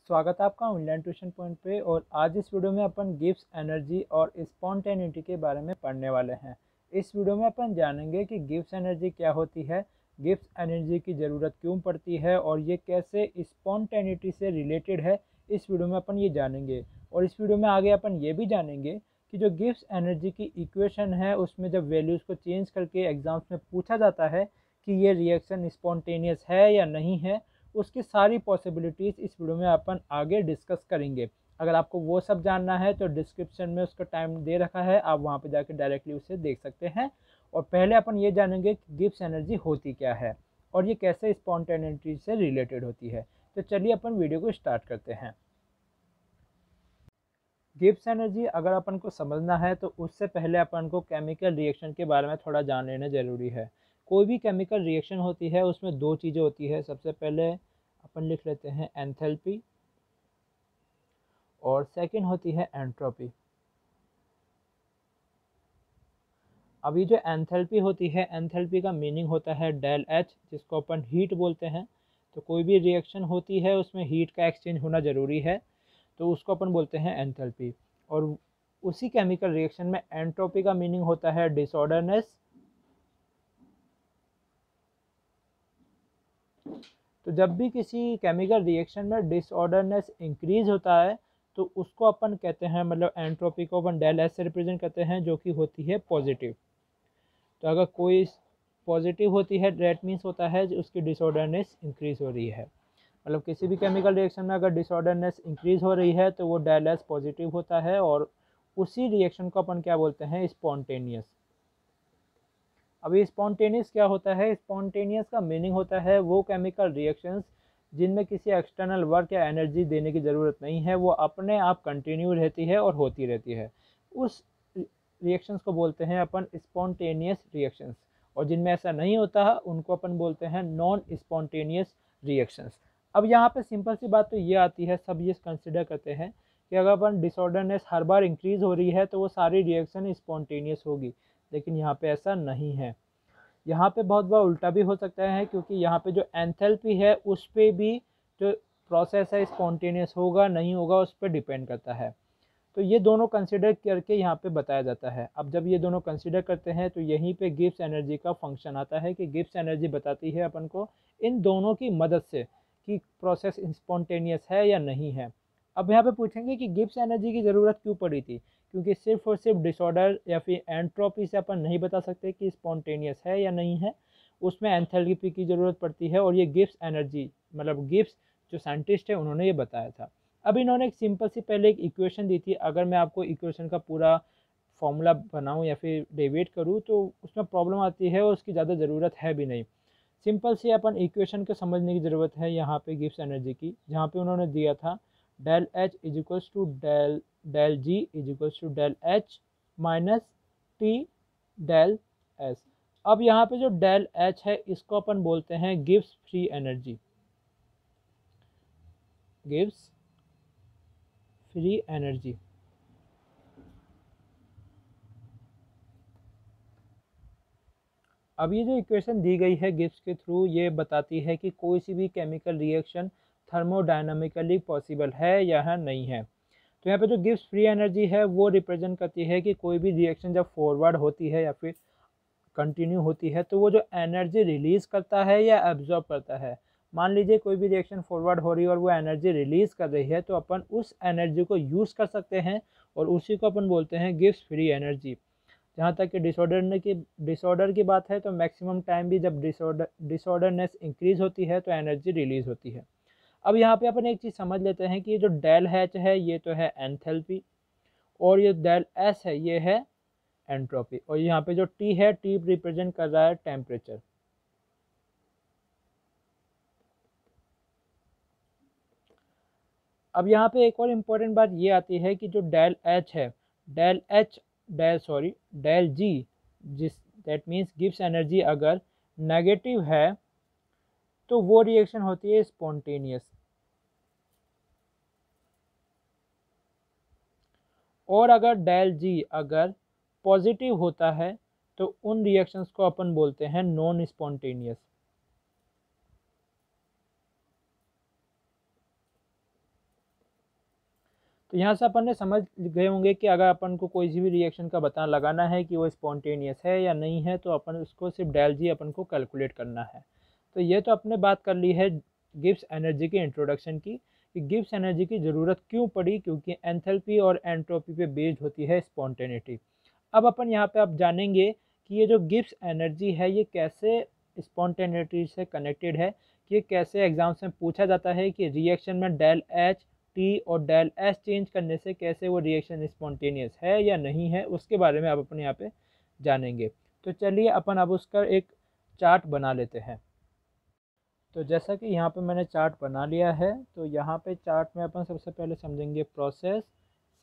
स्वागत है आपका ऑनलाइन ट्यूशन पॉइंट पे। और आज इस वीडियो में अपन गिब्स एनर्जी और स्पॉन्टेनिटी के बारे में पढ़ने वाले हैं। इस वीडियो में अपन जानेंगे कि गिब्स एनर्जी क्या होती है, गिब्स एनर्जी की ज़रूरत क्यों पड़ती है और ये कैसे स्पॉन्टेनिटी से रिलेटेड है। इस वीडियो में अपन ये जानेंगे। और इस वीडियो में आगे अपन ये भी जानेंगे कि जो गिब्स एनर्जी की इक्वेशन है उसमें जब वैल्यूज़ को चेंज करके एग्ज़ाम्स में पूछा जाता है कि ये रिएक्शन स्पॉन्टेनियस है या नहीं है, उसकी सारी पॉसिबिलिटीज़ इस वीडियो में अपन आगे डिस्कस करेंगे। अगर आपको वो सब जानना है तो डिस्क्रिप्शन में उसका टाइम दे रखा है, आप वहाँ पे जाकर डायरेक्टली उसे देख सकते हैं। और पहले अपन ये जानेंगे कि गिब्स एनर्जी होती क्या है और ये कैसे स्पॉन्टेनिटी से रिलेटेड होती है। तो चलिए अपन वीडियो को स्टार्ट करते हैं। गिब्स एनर्जी अगर अपन को समझना है तो उससे पहले अपन को केमिकल रिएक्शन के बारे में थोड़ा जान लेना ज़रूरी है। कोई भी केमिकल रिएक्शन होती है उसमें दो चीज़ें होती है। सबसे पहले अपन लिख लेते हैं एंथैल्पी और सेकंड होती है एंट्रोपी। अभी जो एंथैल्पी होती है, एंथैल्पी का मीनिंग होता है डेल एच, जिसको अपन हीट बोलते हैं। तो कोई भी रिएक्शन होती है उसमें हीट का एक्सचेंज होना ज़रूरी है, तो उसको अपन बोलते हैं एंथैल्पी। और उसी केमिकल रिएक्शन में एंट्रोपी का मीनिंग होता है डिसऑर्डरनेस। तो जब भी किसी केमिकल रिएक्शन में डिसऑर्डरनेस इंक्रीज होता है तो उसको अपन कहते हैं, मतलब एंट्रोपी को अपन डेल एच से रिप्रेजेंट करते हैं, जो कि होती है पॉजिटिव। तो अगर कोई पॉजिटिव होती है डेट मीन्स होता है उसकी डिसऑर्डरनेस इंक्रीज हो रही है। मतलब किसी भी केमिकल रिएक्शन में अगर डिसऑर्डरनेस इंक्रीज हो रही है तो वो डेल एच पॉजिटिव होता है और उसी रिएक्शन को अपन क्या बोलते हैं, स्पॉन्टेनियस। अभी स्पॉन्टेनियस क्या होता है? स्पॉन्टेनियस का मीनिंग होता है वो केमिकल रिएक्शंस जिनमें किसी एक्सटर्नल वर्क या एनर्जी देने की ज़रूरत नहीं है, वो अपने आप कंटिन्यू रहती है और होती रहती है। उस रिएक्शंस को बोलते हैं अपन स्पॉन्टेनियस रिएक्शंस। और जिनमें ऐसा नहीं होता उनको अपन बोलते हैं नॉन स्पॉन्टेनियस रिएक्शंस। अब यहाँ पे सिंपल सी बात तो ये आती है, सब ये कंसिडर करते हैं कि अगर अपन डिसऑर्डरनेस हर बार इंक्रीज हो रही है तो वो सारी रिएक्शन स्पॉन्टेनियस होगी, लेकिन यहाँ पे ऐसा नहीं है। यहाँ पे बहुत बार उल्टा भी हो सकता है, क्योंकि यहाँ पे जो एंथैल्पी है उस पर भी जो प्रोसेस है स्पॉन्टेनियस होगा नहीं होगा उस पर डिपेंड करता है। तो ये दोनों कंसिडर करके यहाँ पे बताया जाता है। अब जब ये दोनों कंसिडर करते हैं तो यहीं पे गिब्स एनर्जी का फंक्शन आता है कि गिब्स एनर्जी बताती है अपन को इन दोनों की मदद से कि प्रोसेस स्पॉन्टेनियस है या नहीं है। अब यहाँ पे पूछेंगे कि गिब्स एनर्जी की ज़रूरत क्यों पड़ी थी, क्योंकि सिर्फ और सिर्फ डिसऑर्डर या फिर एंट्रोपी से अपन नहीं बता सकते कि स्पॉन्टेनियस है या नहीं है, उसमें एंथैल्पी की ज़रूरत पड़ती है। और ये गिब्स एनर्जी, मतलब गिब्स जो साइंटिस्ट है उन्होंने ये बताया था। अब इन्होंने एक सिंपल सी पहले एक इक्वेशन दी थी। अगर मैं आपको इक्वेशन का पूरा फॉर्मूला बनाऊं या फिर डेविएट करूं तो उसमें प्रॉब्लम आती है और उसकी ज़्यादा ज़रूरत है भी नहीं। सिंपल सी अपन इक्वेशन को समझने की ज़रूरत है यहाँ पे गिब्स एनर्जी की, जहाँ पे उन्होंने दिया था del H is equals to del del G is equals to del H minus T del S. अब यहाँ पे जो डेल एच है इसको अपन बोलते हैं Gibbs free energy, Gibbs free energy. अब ये जो इक्वेशन दी गई है गिब्स के थ्रू, ये बताती है कि कोई सी भी केमिकल रिएक्शन थर्मोडायनामिकली पॉसिबल है या नहीं है। तो यहाँ पे जो गिब्स फ्री एनर्जी है वो रिप्रेजेंट करती है कि कोई भी रिएक्शन जब फॉरवर्ड होती है या फिर कंटिन्यू होती है तो वो जो एनर्जी रिलीज़ करता है या एब्जॉर्ब करता है। मान लीजिए कोई भी रिएक्शन फॉरवर्ड हो रही है और वो एनर्जी रिलीज़ कर रही है, तो अपन उस एनर्जी को यूज़ कर सकते हैं और उसी को अपन बोलते हैं गिब्स फ्री एनर्जी। जहाँ तक कि डिसऑर्डर की बात है तो मैक्सिमम टाइम भी जब डिसऑर्डरनेस इंक्रीज होती है तो एनर्जी रिलीज होती है। अब यहाँ पे अपन एक चीज़ समझ लेते हैं कि ये जो डेल एच है ये तो है एंथैल्पी और ये डेल एस है ये है एंट्रोपी। और यहाँ पे जो टी है, टी रिप्रेजेंट कर रहा है टेम्परेचर। अब यहाँ पे एक और इम्पोर्टेंट बात ये आती है कि जो डेल एच है, डेल एच डेल जी, जिस दैट मीन्स गिव्स एनर्जी अगर नेगेटिव है तो वो रिएक्शन होती है स्पॉन्टेनियस। और अगर डेल जी अगर पॉजिटिव होता है तो उन रिएक्शंस को अपन बोलते हैं नॉन स्पॉन्टेनियस। तो यहाँ से अपन ने समझ गए होंगे कि अगर अपन को कोई सी भी रिएक्शन का पता लगाना है कि वो स्पॉन्टेनियस है या नहीं है, तो अपन उसको सिर्फ डेल जी अपन को कैलकुलेट करना है। तो ये तो अपने बात कर ली है गिब्स एनर्जी के इंट्रोडक्शन की, कि गिब्स एनर्जी की ज़रूरत क्यों पड़ी, क्योंकि एंथैल्पी और एंट्रोपी पे बेस्ड होती है स्पॉन्टेनिटी। अब अपन यहाँ पे अब जानेंगे कि ये जो गिब्स एनर्जी है ये कैसे स्पॉन्टेनिटी से कनेक्टेड है, कि ये कैसे एग्जाम्स में पूछा जाता है कि रिएक्शन में डेल एच टी और डेल एस चेंज करने से कैसे वो रिएक्शन स्पॉन्टेनियस है या नहीं है, उसके बारे में अब अपन यहाँ पे जानेंगे। तो चलिए अपन अब उसका एक चार्ट बना लेते हैं। तो जैसा कि यहाँ पे मैंने चार्ट बना लिया है, तो यहाँ पे चार्ट में अपन सबसे पहले समझेंगे process,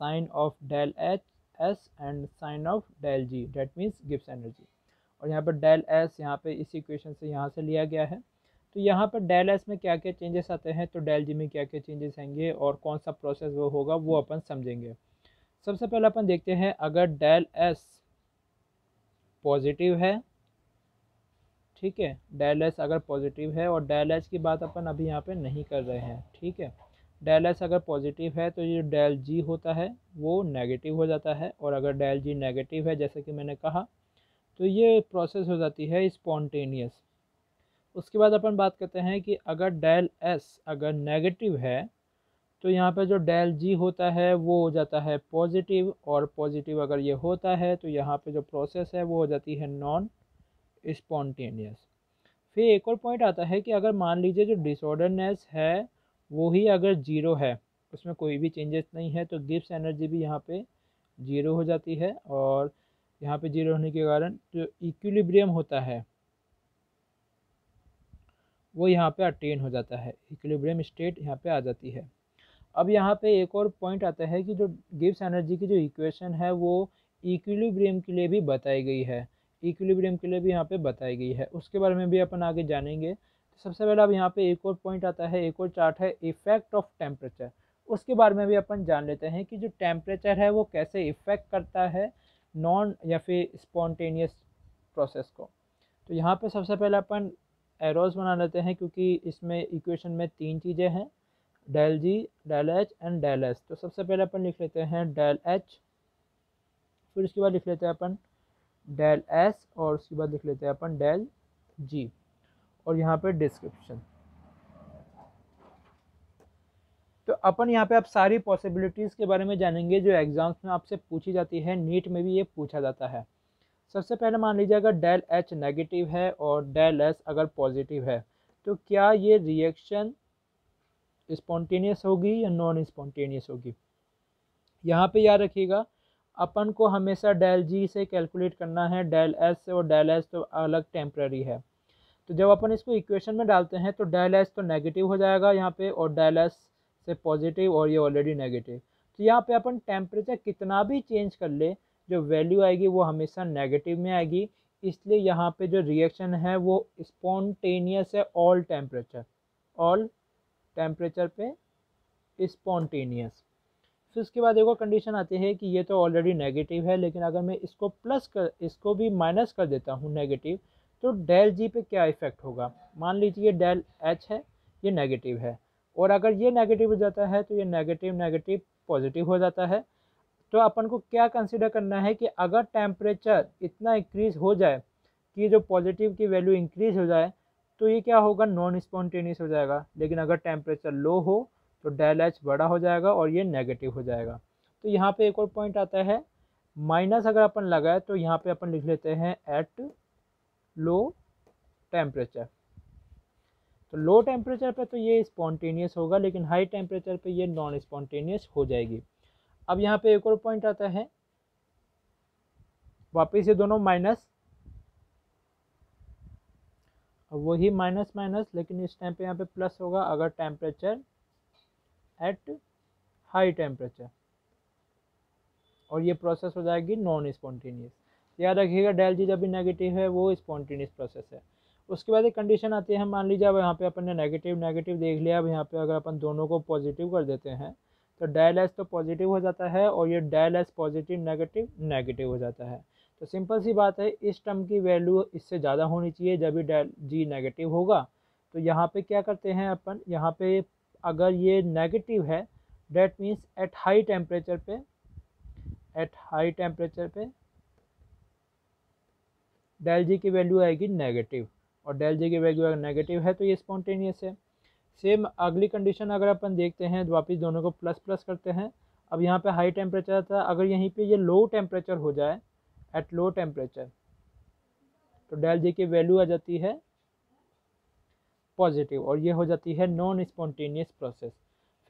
sign of del H S and sign of del G, that means Gibbs energy. और यहाँ पर डेल एस यहाँ पे इस इक्वेशन से यहाँ से लिया गया है। तो यहाँ पर डेल एस में क्या क्या चेंजेस आते हैं, तो डेल जी में क्या क्या चेंजेस आएंगे और कौन सा प्रोसेस वो होगा वो अपन समझेंगे। सबसे पहले अपन देखते हैं, अगर डेल एस पॉजिटिव है, ठीक है, डेल एस अगर पॉजिटिव है, और डेल एच की बात अपन अभी यहाँ पे नहीं कर रहे हैं, ठीक है। डेल एस अगर पॉजिटिव है तो ये डेल जी होता है वो नेगेटिव हो जाता है, और अगर डेल जी नेगेटिव है जैसे कि मैंने कहा, तो ये प्रोसेस हो जाती है स्पॉन्टेनियस। उसके बाद अपन बात करते हैं कि अगर डेल एस अगर नेगेटिव है, तो यहाँ पे जो डेल जी होता है वो हो जाता है पॉजिटिव, और पॉजिटिव अगर ये होता है तो यहाँ पे जो प्रोसेस है वो हो जाती है नॉन स्पॉन्टेनियस। फिर एक और पॉइंट आता है कि अगर मान लीजिए जो डिसऑर्डरनेस है वो ही अगर जीरो है, उसमें कोई भी चेंजेस नहीं है, तो गिब्स एनर्जी भी यहाँ पे जीरो हो जाती है, और यहाँ पे जीरो होने के कारण जो इक्विलिब्रियम होता है वो यहाँ पे अटेन हो जाता है, इक्विलिब्रियम स्टेट यहाँ पे आ जाती है। अब यहाँ पे एक और पॉइंट आता है कि जो गिब्स एनर्जी की जो इक्वेशन है वो इक्विलिब्रियम के लिए भी बताई गई है, इक्विलिब्रियम के लिए भी यहाँ पे बताई गई है, उसके बारे में भी अपन आगे जानेंगे। तो सबसे पहले अब यहाँ पे एक और पॉइंट आता है, एक और चार्ट है इफेक्ट ऑफ टेम्परेचर, उसके बारे में भी अपन जान लेते हैं कि जो टेम्परेचर है वो कैसे इफेक्ट करता है नॉन या फिर स्पॉन्टेनियस प्रोसेस को। तो यहाँ पे सबसे पहले अपन एरोज बना लेते हैं, क्योंकि इसमें इक्वेशन में तीन चीज़ें हैं, del G, del H and del S. तो सबसे पहले अपन लिख लेते हैं डेल एच, फिर उसके बाद लिख लेते हैं अपन डेल एस, और उसके बाद लिख लेते हैं अपन डेल जी, और यहाँ पे डिस्क्रिप्शन। तो अपन यहाँ पे अब सारी पॉसिबिलिटीज़ के बारे में जानेंगे जो एग्जाम्स में आपसे पूछी जाती है, नीट में भी ये पूछा जाता है। सबसे पहले मान लीजिए अगर डेल एच नेगेटिव है और डेल एस अगर पॉजिटिव है, तो क्या ये रिएक्शन स्पॉन्टेनियस होगी या नॉन स्पॉन्टेनियस होगी। यहाँ पे याद रखिएगा अपन को हमेशा डेल जी से कैलकुलेट करना है, डेल एस से, और डेल एस तो अलग टेम्पररी है। तो जब अपन इसको इक्वेशन में डालते हैं तो डेल एस तो नेगेटिव हो जाएगा यहाँ पे, और डेल एस से पॉजिटिव, और ये ऑलरेडी नेगेटिव। तो यहाँ पे अपन टेम्परेचर कितना भी चेंज कर ले, जो वैल्यू आएगी वो हमेशा नेगेटिव में आएगी, इसलिए यहाँ पे जो रिएक्शन है वो स्पॉन्टेनियस है ऑल टेम्परेचर पे स्पॉन्टेनियस। फिर उसके बाद एक और कंडीशन आती है कि ये तो ऑलरेडी नेगेटिव है, लेकिन अगर मैं इसको भी माइनस कर देता हूँ नेगेटिव, तो डेल जी पे क्या इफेक्ट होगा। मान लीजिए डेल एच है, ये नेगेटिव है, और अगर ये नेगेटिव हो जाता है तो ये नेगेटिव नेगेटिव पॉजिटिव हो जाता है। तो अपन को क्या कंसिडर करना है कि अगर टेम्परेचर इतना इंक्रीज हो जाए कि जो पॉजिटिव की वैल्यू इंक्रीज हो जाए, तो ये क्या होगा, नॉन स्पॉन्टेनियस हो जाएगा। लेकिन अगर टेम्परेचर लो हो तो डेल एच बड़ा हो जाएगा और ये नेगेटिव हो जाएगा। तो यहाँ पे एक और पॉइंट आता है, माइनस अगर अपन लगाए तो यहाँ पे अपन लिख लेते हैं एट लो टेम्परेचर। तो लो टेम्परेचर पे तो ये स्पॉन्टेनियस होगा, लेकिन हाई टेम्परेचर पे ये नॉन स्पॉन्टेनियस हो जाएगी। अब यहाँ पे एक और पॉइंट आता है, वापस ये दोनों माइनस, वही माइनस माइनस, लेकिन इस टाइम पे यहाँ पे प्लस होगा अगर टेम्परेचर एट हाई टेम्परेचर, और ये प्रोसेस हो जाएगी नॉन स्पॉन्टेनियस। याद रखिएगा डेल जी जब भी नेगेटिव है वो स्पॉन्टेनियस प्रोसेस है। उसके बाद एक कंडीशन आती है, मान लीजिए अब यहाँ पे अपन ने नेगेटिव नेगेटिव देख लिया, अब यहाँ पे अगर अपन दोनों को पॉजिटिव कर देते हैं तो डेल एस तो पॉजिटिव हो जाता है, और ये del S positive negative negative हो जाता है। तो सिंपल सी बात है, इस टर्म की वैल्यू इससे ज़्यादा होनी चाहिए जब भी डेल जी नेगेटिव होगा। तो यहाँ पे क्या करते हैं अपन, यहाँ पे अगर ये नेगेटिव है, that means at high temperature पे डेल जी की वैल्यू आएगी नेगेटिव, और डेल जी की वैल्यू अगर नेगेटिव है तो ये स्पॉन्टेनियस है। सेम अगली कंडीशन अगर अपन देखते हैं, वापस दोनों को प्लस प्लस करते हैं। अब यहाँ पे हाई टेम्परेचर था, अगर यहीं पे ये लो टेम्परेचर हो जाए, एट लो टेम्परेचर, तो डेल जी की वैल्यू आ जाती है पॉजिटिव, और ये हो जाती है नॉन स्पॉन्टेनियस प्रोसेस।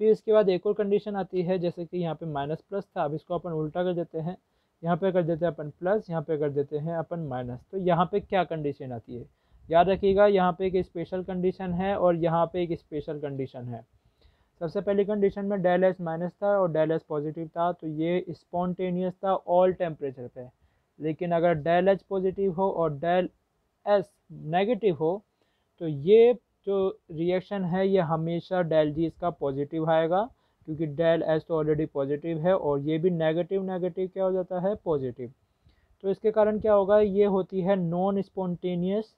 फिर इसके बाद एक और कंडीशन आती है, जैसे कि यहाँ पे माइनस प्लस था, अब इसको अपन उल्टा कर देते हैं, यहाँ पे कर देते हैं अपन प्लस, यहाँ पे कर देते हैं अपन माइनस। तो यहाँ पे क्या कंडीशन आती है, याद रखिएगा, यहाँ पे एक स्पेशल कंडीशन है और यहाँ पे एक स्पेशल कंडीशन है। सबसे पहली कंडीशन में डेल एस माइनस था और डेल एस पॉजिटिव था, तो ये स्पॉन्टेनियस था ऑल टेम्परेचर पे। लेकिन अगर डेल एच पॉजिटिव हो और डेल एस नेगेटिव हो, तो ये जो रिएक्शन है ये हमेशा डेल जी इसका पॉजिटिव आएगा, क्योंकि डेल एस तो ऑलरेडी पॉजिटिव है, और ये भी नेगेटिव नेगेटिव क्या हो जाता है, पॉजिटिव। तो इसके कारण क्या होगा, ये होती है non spontaneous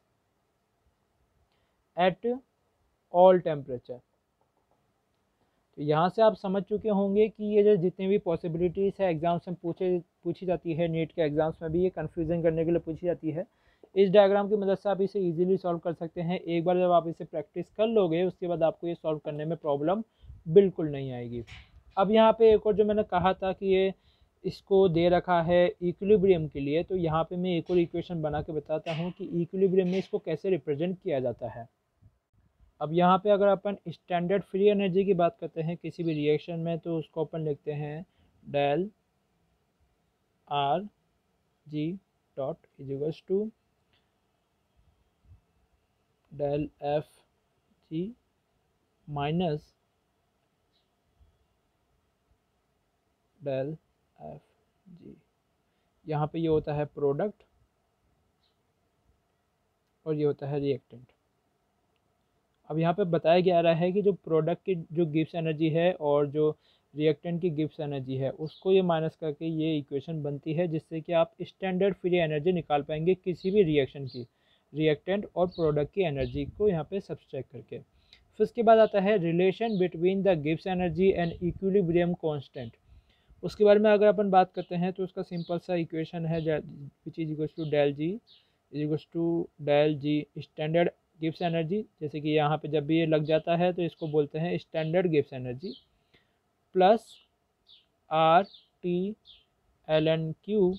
at all temperature. तो यहाँ से आप समझ चुके होंगे कि ये जो जितनी भी पॉसिबिलिटीज़ है एग्जाम्स में पूछी जाती है, नीट के एग्जाम्स में भी ये कन्फ्यूज़न करने के लिए पूछी जाती है। इस डायग्राम की मदद से आप इसे इजीली सॉल्व कर सकते हैं। एक बार जब आप इसे प्रैक्टिस कर लोगे, उसके बाद आपको ये सॉल्व करने में प्रॉब्लम बिल्कुल नहीं आएगी। अब यहाँ पे एक और जो मैंने कहा था कि ये इसको दे रखा है इक्विलिब्रियम के लिए, तो यहाँ पे मैं एक और इक्वेशन बना के बताता हूँ कि इक्विलिब्रियम में इसको कैसे रिप्रेजेंट किया जाता है। अब यहाँ पे अगर अपन स्टैंडर्ड फ्री एनर्जी की बात करते हैं किसी भी रिएक्शन में, तो उसको अपन लिखते हैं del R G dot is to del F G minus del F G. यहाँ पे ये होता है प्रोडक्ट और ये होता है रिएक्टेंट। अब यहाँ पे बताया जा रहा है कि जो प्रोडक्ट की जो गिब्स एनर्जी है और जो रिएक्टेंट की गिब्स एनर्जी है, उसको ये माइनस करके ये इक्वेशन बनती है, जिससे कि आप स्टैंडर्ड फ्री एनर्जी निकाल पाएंगे किसी भी रिएक्शन की, रिएक्टेंट और प्रोडक्ट की एनर्जी को यहाँ पे सब्सट्रैक्ट करके। फिर उसके बाद आता है relation between the Gibbs energy and equilibrium constant. उसके बारे में अगर अपन बात करते हैं तो उसका सिंपल सा इक्वेशन है which is equals to del G is equals to del G standard Gibbs energy. जैसे कि यहाँ पे जब भी ये लग जाता है तो इसको बोलते हैं standard Gibbs energy, plus R T L N Q.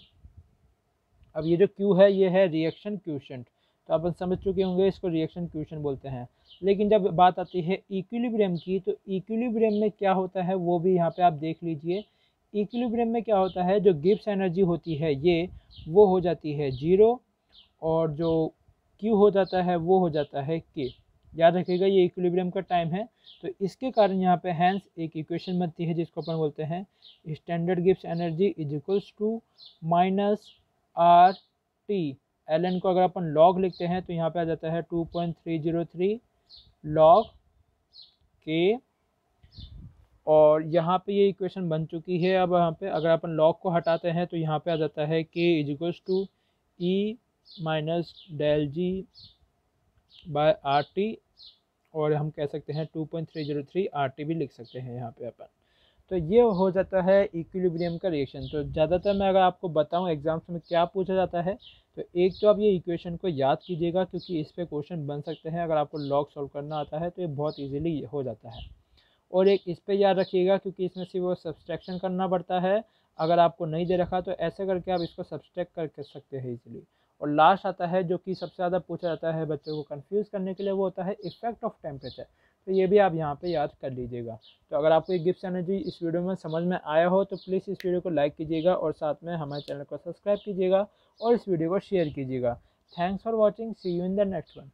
अब ये जो क्यू है ये है रिएक्शन क्यूशेंट, तो अपन समझ चुके होंगे इसको रिएक्शन क्यूशेंट बोलते हैं। लेकिन जब बात आती है इक्विलिब्रियम की, तो इक्विलिब्रियम में क्या होता है वो भी यहाँ पे आप देख लीजिए। इक्विलिब्रियम में क्या होता है, जो गिब्स एनर्जी होती है ये वो हो जाती है 0, और जो क्यू हो जाता है वो हो जाता है के। याद रखिएगा ये इक्विलिब्रियम का टाइम है, तो इसके कारण यहाँ पे हैंस एक इक्वेशन बनती है जिसको अपन बोलते हैं standard Gibbs energy is equals to minus R T L N को अगर अपन लॉग लिखते हैं तो यहाँ पे आ जाता है 2.303 लॉग के, और यहाँ पे ये इक्वेशन बन चुकी है। अब यहाँ पे अगर अपन लॉग को हटाते हैं तो यहाँ पे आ जाता है के is equals to e minus del G by R T, और हम कह सकते हैं 2.303 आर टी भी लिख सकते हैं यहाँ पे अपन। तो ये हो जाता है इक्विलिब्रियम का रिएक्शन। तो ज़्यादातर मैं अगर आपको बताऊँ एग्जाम्स में क्या पूछा जाता है, तो एक तो आप ये इक्वेशन को याद कीजिएगा, क्योंकि इस पर क्वेश्चन बन सकते हैं। अगर आपको लॉग सॉल्व करना आता है तो ये बहुत ईजिली हो जाता है। और एक इस पर याद रखिएगा, क्योंकि इसमें सिर्फ वो सब्सट्रैक्शन करना पड़ता है। अगर आपको नहीं दे रखा तो ऐसे करके आप इसको सब्सट्रैक्ट कर सकते हैं इजीली। और लास्ट आता है जो कि सबसे ज़्यादा पूछा जाता है बच्चों को कंफ्यूज करने के लिए, वो होता है इफेक्ट ऑफ टेम्परेचर। तो ये भी आप यहाँ पे याद कर लीजिएगा। तो अगर आपको ये गिब्स एनर्जी इस वीडियो में समझ में आया हो तो प्लीज़ इस वीडियो को लाइक कीजिएगा, और साथ में हमारे चैनल को सब्सक्राइब कीजिएगा और इस वीडियो को शेयर कीजिएगा। Thanks for watching, see you in the next one.